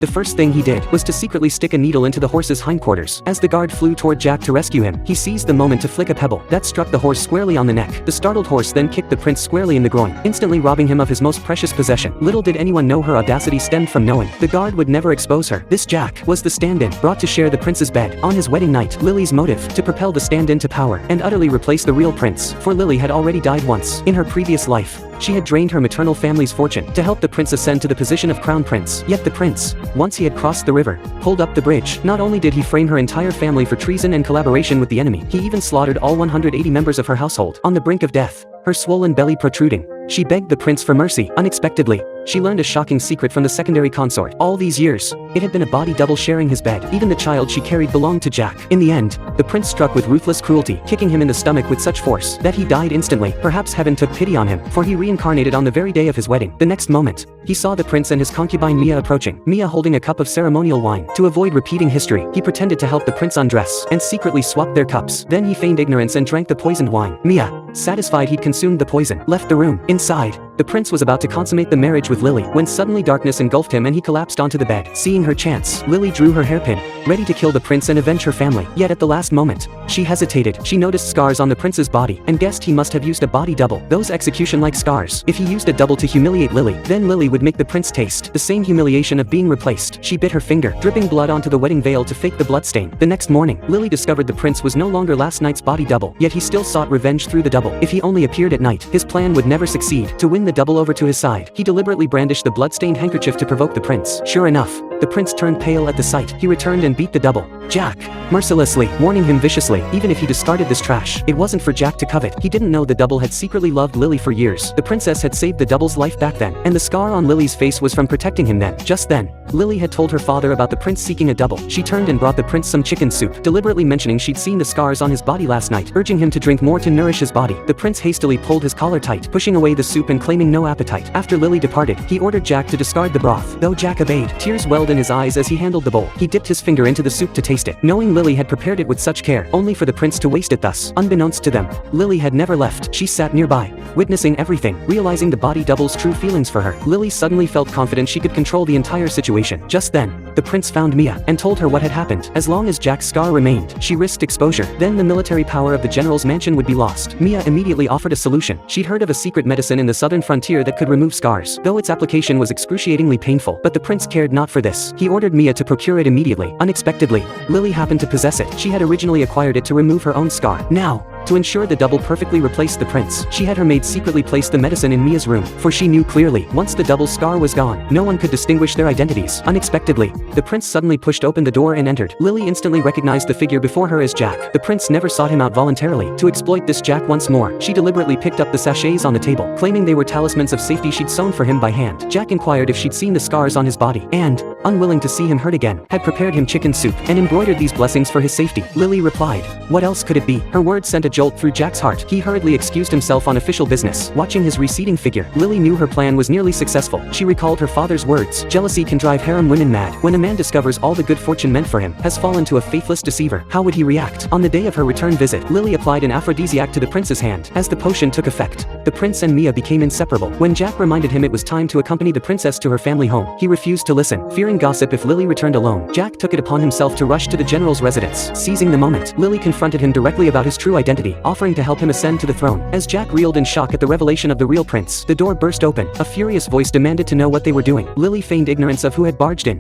The first thing he did was to secretly stick a needle into the horse's hindquarters. As the guard flew toward Jack to rescue him, he seized the moment to flick a pebble that struck the horse squarely on the neck. The startled horse then kicked the prince squarely in the groin, instantly robbing him of his most precious possession. Little did anyone know her audacity stemmed from knowing the guard would never expose her. This Jack was the stand-in brought to share the prince's bed on his wedding night. Lily's motive: to propel the stand-in to power and utterly replace the real prince, for Lily had already died once. In her previous life, she had drained her maternal family's fortune to help the prince ascend to the position of crown prince. Yet the prince, once he had crossed the river, pulled up the bridge, not only did he frame her entire family for treason and collaboration with the enemy, he even slaughtered all 180 members of her household. On the brink of death, her swollen belly protruding, she begged the prince for mercy. Unexpectedly, she learned a shocking secret from the secondary consort. All these years, it had been a body double sharing his bed. Even the child she carried belonged to Jack. In the end, the prince struck with ruthless cruelty, kicking him in the stomach with such force that he died instantly. Perhaps heaven took pity on him, for he reincarnated on the very day of his wedding. The next moment, he saw the prince and his concubine Mia approaching, Mia holding a cup of ceremonial wine. To avoid repeating history, he pretended to help the prince undress and secretly swapped their cups. Then he feigned ignorance and drank the poisoned wine. Mia, satisfied he'd consumed the poison, left the room. Inside, the prince was about to consummate the marriage with Lily when suddenly darkness engulfed him and he collapsed onto the bed. Seeing her chance, Lily drew her hairpin, ready to kill the prince and avenge her family. Yet at the last moment, she hesitated. She noticed scars on the prince's body and guessed he must have used a body double. Those execution-like scars. If he used a double to humiliate Lily, then Lily would make the prince taste the same humiliation of being replaced. She bit her finger, dripping blood onto the wedding veil to fake the bloodstain. The next morning, Lily discovered the prince was no longer last night's body double, yet he still sought revenge through the double. If he only appeared at night, his plan would never succeed. To win the double over to his side, he deliberately brandished the blood-stained handkerchief to provoke the prince. Sure enough, the prince turned pale at the sight. He returned and beat the double, Jack, mercilessly, warning him viciously, even if he discarded this trash, it wasn't for Jack to covet. He didn't know the double had secretly loved Lily for years. The princess had saved the double's life back then, and the scar on Lily's face was from protecting him then. Just then, Lily had told her father about the prince seeking a double. She turned and brought the prince some chicken soup, deliberately mentioning she'd seen the scars on his body last night, urging him to drink more to nourish his body. The prince hastily pulled his collar tight, pushing away the soup and claiming no appetite. After Lily departed, he ordered Jack to discard the broth. Though Jack obeyed, tears welled in his eyes as he handled the bowl. He dipped his finger into the soup to taste it, knowing Lily had prepared it with such care, only for the prince to waste it thus. Unbeknownst to them, Lily had never left. She sat nearby, witnessing everything, realizing the body double's true feelings for her. Lily suddenly felt confident she could control the entire situation. Just then, the prince found Mia and told her what had happened. As long as Jack's scar remained, she risked exposure. Then the military power of the general's mansion would be lost. Mia immediately offered a solution. She'd heard of a secret medicine in the southern frontier that could remove scars, though its application was excruciatingly painful. But the prince cared not for this. He ordered Mia to procure it immediately. Unexpectedly, Lily happened to possess it. She had originally acquired it to remove her own scar. Now, to ensure the double perfectly replaced the prince, she had her maid secretly place the medicine in Mia's room, for she knew clearly, once the double scar was gone, no one could distinguish their identities. Unexpectedly, the prince suddenly pushed open the door and entered. Lily instantly recognized the figure before her as Jack. The prince never sought him out voluntarily. To exploit this Jack once more, she deliberately picked up the sachets on the table, claiming they were talismans of safety she'd sewn for him by hand. Jack inquired if she'd seen the scars on his body, and, unwilling to see him hurt again, had prepared him chicken soup and embroidered these blessings for his safety. Lily replied, "What else could it be?" Her words sent a jolt through Jack's heart. He hurriedly excused himself on official business. Watching his receding figure, Lily knew her plan was nearly successful. She recalled her father's words, "Jealousy can drive harem women mad." When a man discovers all the good fortune meant for him has fallen to a faithless deceiver, how would he react? On the day of her return visit, Lily applied an aphrodisiac to the prince's hand. As the potion took effect, the prince and Mia became inseparable. When Jack reminded him it was time to accompany the princess to her family home, he refused to listen, fearing gossip if Lily returned alone. Jack took it upon himself to rush to the general's residence. Seizing the moment, Lily confronted him directly about his true identity, offering to help him ascend to the throne. As Jack reeled in shock at the revelation of the real prince, the door burst open. A furious voice demanded to know what they were doing. Lily feigned ignorance of who had barged in.